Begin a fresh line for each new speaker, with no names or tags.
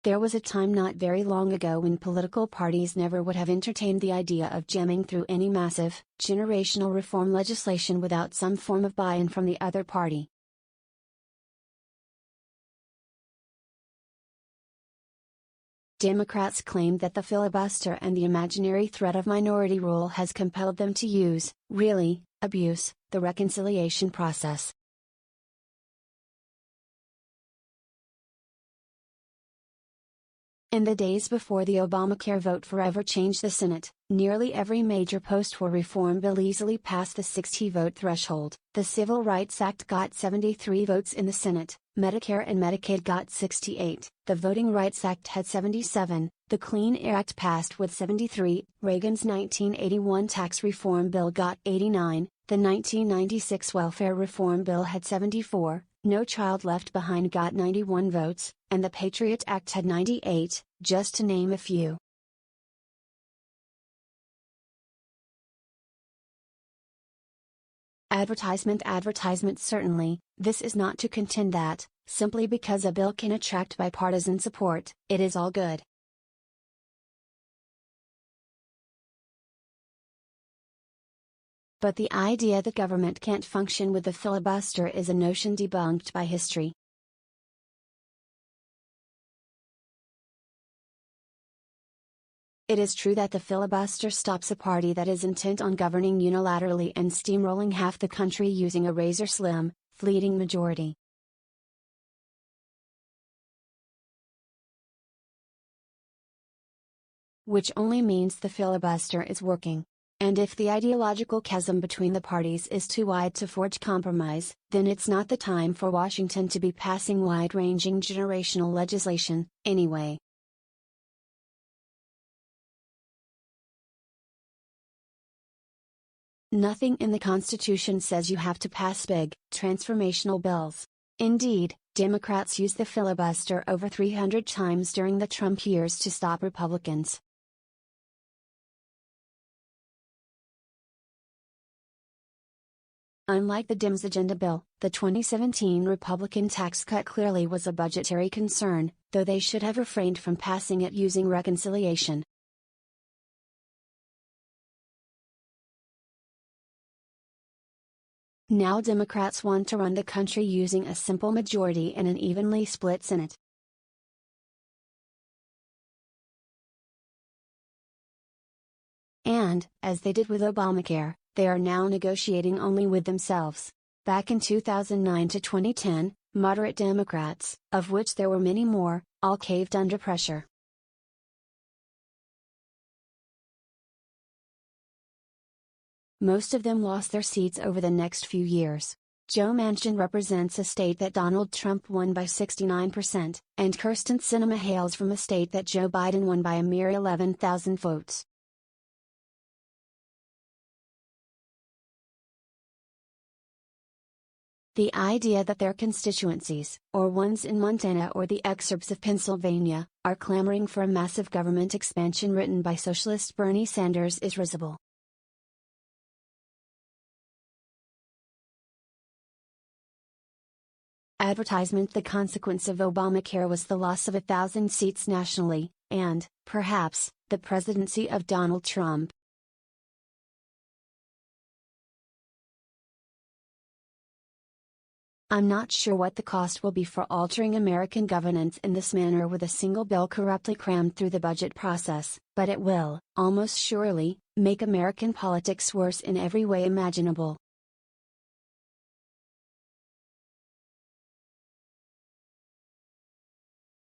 There was a time not very long ago when political parties never would have entertained the idea of jamming through any massive, generational reform legislation without some form of buy-in from the other party. Democrats claim that the filibuster and the imaginary threat of minority rule has compelled them to use, really, abuse, the reconciliation process. In the days before the Obamacare vote forever changed the Senate, nearly every major post-war reform bill easily passed the 60-vote threshold. The Civil Rights Act got 73 votes in the Senate, Medicare and Medicaid got 68, the Voting Rights Act had 77, the Clean Air Act passed with 73, Reagan's 1981 tax reform bill got 89, the 1996 welfare reform bill had 74, No Child Left Behind got 91 votes, and the PATRIOT Act had 98, just to name a few. Advertisement Certainly, this is not to contend that, simply because a bill can attract bipartisan support, it is all good. But the idea that government can't function with the filibuster is a notion debunked by history. It is true that the filibuster stops a party that is intent on governing unilaterally and steamrolling half the country using a razor-slim, fleeting majority. Which only means the filibuster is working. And if the ideological chasm between the parties is too wide to forge compromise, then it's not the time for Washington to be passing wide-ranging generational legislation, anyway. Nothing in the Constitution says you have to pass big, transformational bills. Indeed, Democrats used the filibuster over 300 times during the Trump years to stop Republicans. Unlike the Dems agenda bill, the 2017 Republican tax cut clearly was a budgetary concern, though they should have refrained from passing it using reconciliation. Now Democrats want to run the country using a simple majority in an evenly split Senate. And, as they did with Obamacare, they are now negotiating only with themselves. Back in 2009 to 2010, moderate Democrats, of which there were many more, all caved under pressure. Most of them lost their seats over the next few years. Joe Manchin represents a state that Donald Trump won by 69%, and Kyrsten Sinema hails from a state that Joe Biden won by a mere 11,000 votes. The idea that their constituencies, or ones in Montana or the exurbs of Pennsylvania, are clamoring for a massive government expansion written by socialist Bernie Sanders is risible. Advertisement The consequence of Obamacare was the loss of 1,000 seats nationally, and, perhaps, the presidency of Donald Trump. I'm not sure what the cost will be for altering American governance in this manner with a single bill corruptly crammed through the budget process, but it will, almost surely, make American politics worse in every way imaginable.